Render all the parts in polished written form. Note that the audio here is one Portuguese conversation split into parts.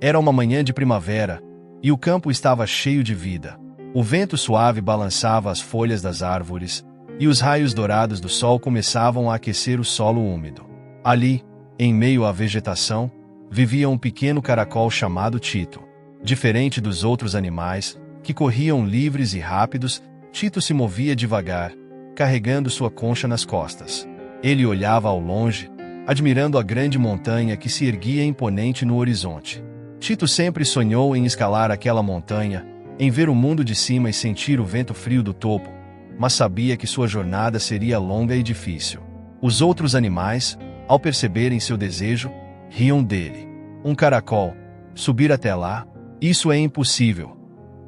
Era uma manhã de primavera, e o campo estava cheio de vida. O vento suave balançava as folhas das árvores, e os raios dourados do sol começavam a aquecer o solo úmido. Ali, em meio à vegetação, vivia um pequeno caracol chamado Tito. Diferente dos outros animais, que corriam livres e rápidos, Tito se movia devagar, carregando sua concha nas costas. Ele olhava ao longe, admirando a grande montanha que se erguia imponente no horizonte. Tito sempre sonhou em escalar aquela montanha, em ver o mundo de cima e sentir o vento frio do topo, mas sabia que sua jornada seria longa e difícil. Os outros animais, ao perceberem seu desejo, riam dele. Um caracol, subir até lá? Isso é impossível,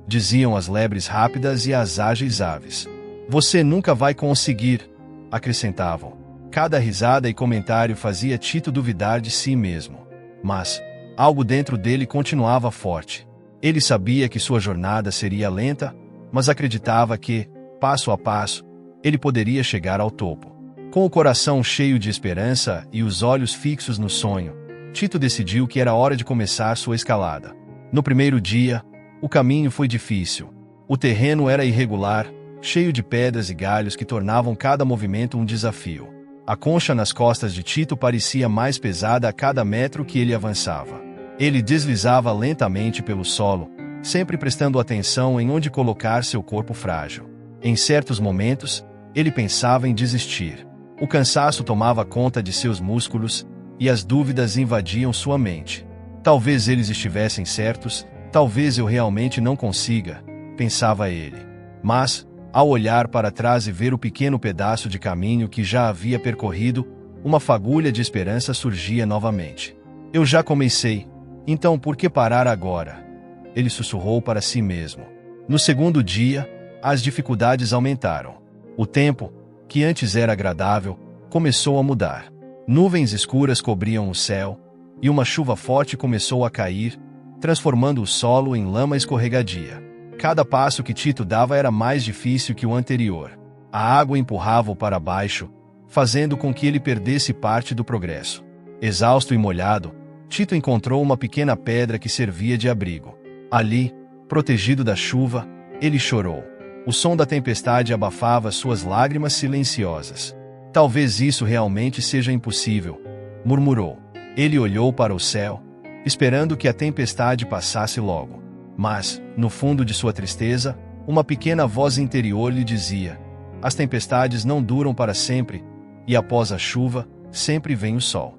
diziam as lebres rápidas e as ágeis aves. Você nunca vai conseguir, acrescentavam. Cada risada e comentário fazia Tito duvidar de si mesmo. Mas algo dentro dele continuava forte. Ele sabia que sua jornada seria lenta, mas acreditava que, passo a passo, ele poderia chegar ao topo. Com o coração cheio de esperança e os olhos fixos no sonho, Tito decidiu que era hora de começar sua escalada. No primeiro dia, o caminho foi difícil. O terreno era irregular, cheio de pedras e galhos que tornavam cada movimento um desafio. A concha nas costas de Tito parecia mais pesada a cada metro que ele avançava. Ele deslizava lentamente pelo solo, sempre prestando atenção em onde colocar seu corpo frágil. Em certos momentos, ele pensava em desistir. O cansaço tomava conta de seus músculos, e as dúvidas invadiam sua mente. Talvez eles estivessem certos, talvez eu realmente não consiga, pensava ele. Mas, ao olhar para trás e ver o pequeno pedaço de caminho que já havia percorrido, uma fagulha de esperança surgia novamente. Eu já comecei, então por que parar agora? Ele sussurrou para si mesmo. No segundo dia, as dificuldades aumentaram. O tempo, que antes era agradável, começou a mudar. Nuvens escuras cobriam o céu, e uma chuva forte começou a cair, transformando o solo em lama escorregadia. Cada passo que Tito dava era mais difícil que o anterior. A água empurrava-o para baixo, fazendo com que ele perdesse parte do progresso. Exausto e molhado, Tito encontrou uma pequena pedra que servia de abrigo. Ali, protegido da chuva, ele chorou. O som da tempestade abafava suas lágrimas silenciosas. Talvez isso realmente seja impossível, murmurou. Ele olhou para o céu, esperando que a tempestade passasse logo. Mas, no fundo de sua tristeza, uma pequena voz interior lhe dizia: as tempestades não duram para sempre, e após a chuva, sempre vem o sol.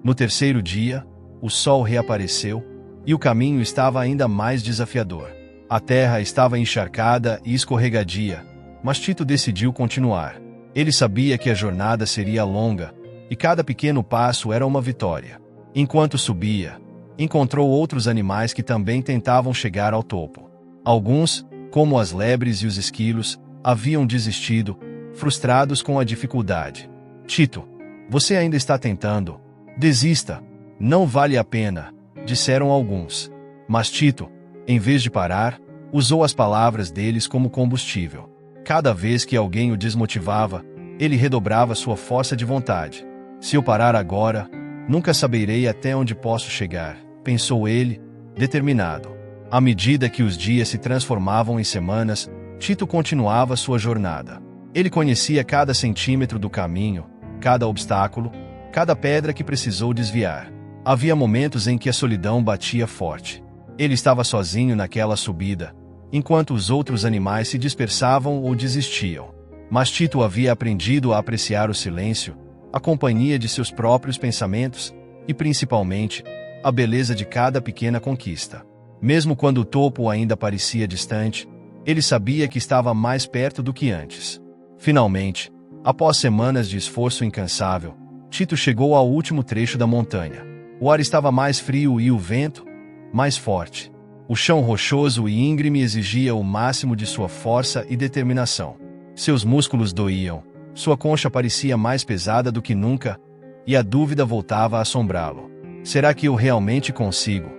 No terceiro dia, o sol reapareceu, e o caminho estava ainda mais desafiador. A terra estava encharcada e escorregadia, mas Tito decidiu continuar. Ele sabia que a jornada seria longa, e cada pequeno passo era uma vitória. Enquanto subia, encontrou outros animais que também tentavam chegar ao topo. Alguns, como as lebres e os esquilos, haviam desistido, frustrados com a dificuldade. Tito, você ainda está tentando? Desista, não vale a pena, disseram alguns. Mas Tito, em vez de parar, usou as palavras deles como combustível. Cada vez que alguém o desmotivava, ele redobrava sua força de vontade. Se eu parar agora, nunca saberei até onde posso chegar, pensou ele, determinado. À medida que os dias se transformavam em semanas, Tito continuava sua jornada. Ele conhecia cada centímetro do caminho, cada obstáculo, cada pedra que precisou desviar. Havia momentos em que a solidão batia forte. Ele estava sozinho naquela subida, enquanto os outros animais se dispersavam ou desistiam. Mas Tito havia aprendido a apreciar o silêncio, a companhia de seus próprios pensamentos e, principalmente, a beleza de cada pequena conquista. Mesmo quando o topo ainda parecia distante, ele sabia que estava mais perto do que antes. Finalmente, após semanas de esforço incansável, Tito chegou ao último trecho da montanha. O ar estava mais frio e o vento, mais forte. O chão rochoso e íngreme exigia o máximo de sua força e determinação. Seus músculos doíam, sua concha parecia mais pesada do que nunca, e a dúvida voltava a assombrá-lo. Será que eu realmente consigo?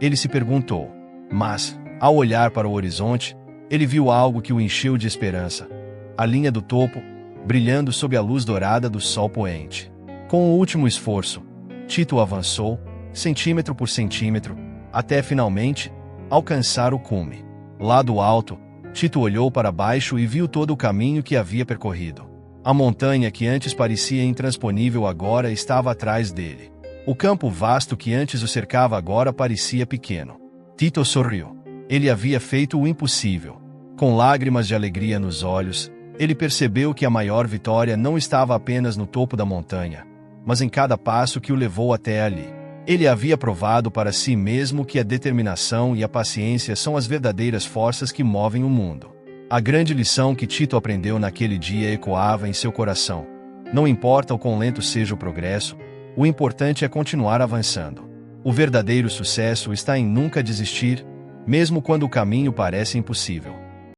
Ele se perguntou. Mas, ao olhar para o horizonte, ele viu algo que o encheu de esperança. A linha do topo, brilhando sob a luz dourada do sol poente. Com o último esforço, Tito avançou, centímetro por centímetro, até finalmente alcançar o cume. Lá do alto, Tito olhou para baixo e viu todo o caminho que havia percorrido. A montanha que antes parecia intransponível agora estava atrás dele. O campo vasto que antes o cercava agora parecia pequeno. Tito sorriu. Ele havia feito o impossível. Com lágrimas de alegria nos olhos, ele percebeu que a maior vitória não estava apenas no topo da montanha, mas em cada passo que o levou até ali. Ele havia provado para si mesmo que a determinação e a paciência são as verdadeiras forças que movem o mundo. A grande lição que Tito aprendeu naquele dia ecoava em seu coração. Não importa o quão lento seja o progresso, o importante é continuar avançando. O verdadeiro sucesso está em nunca desistir, mesmo quando o caminho parece impossível.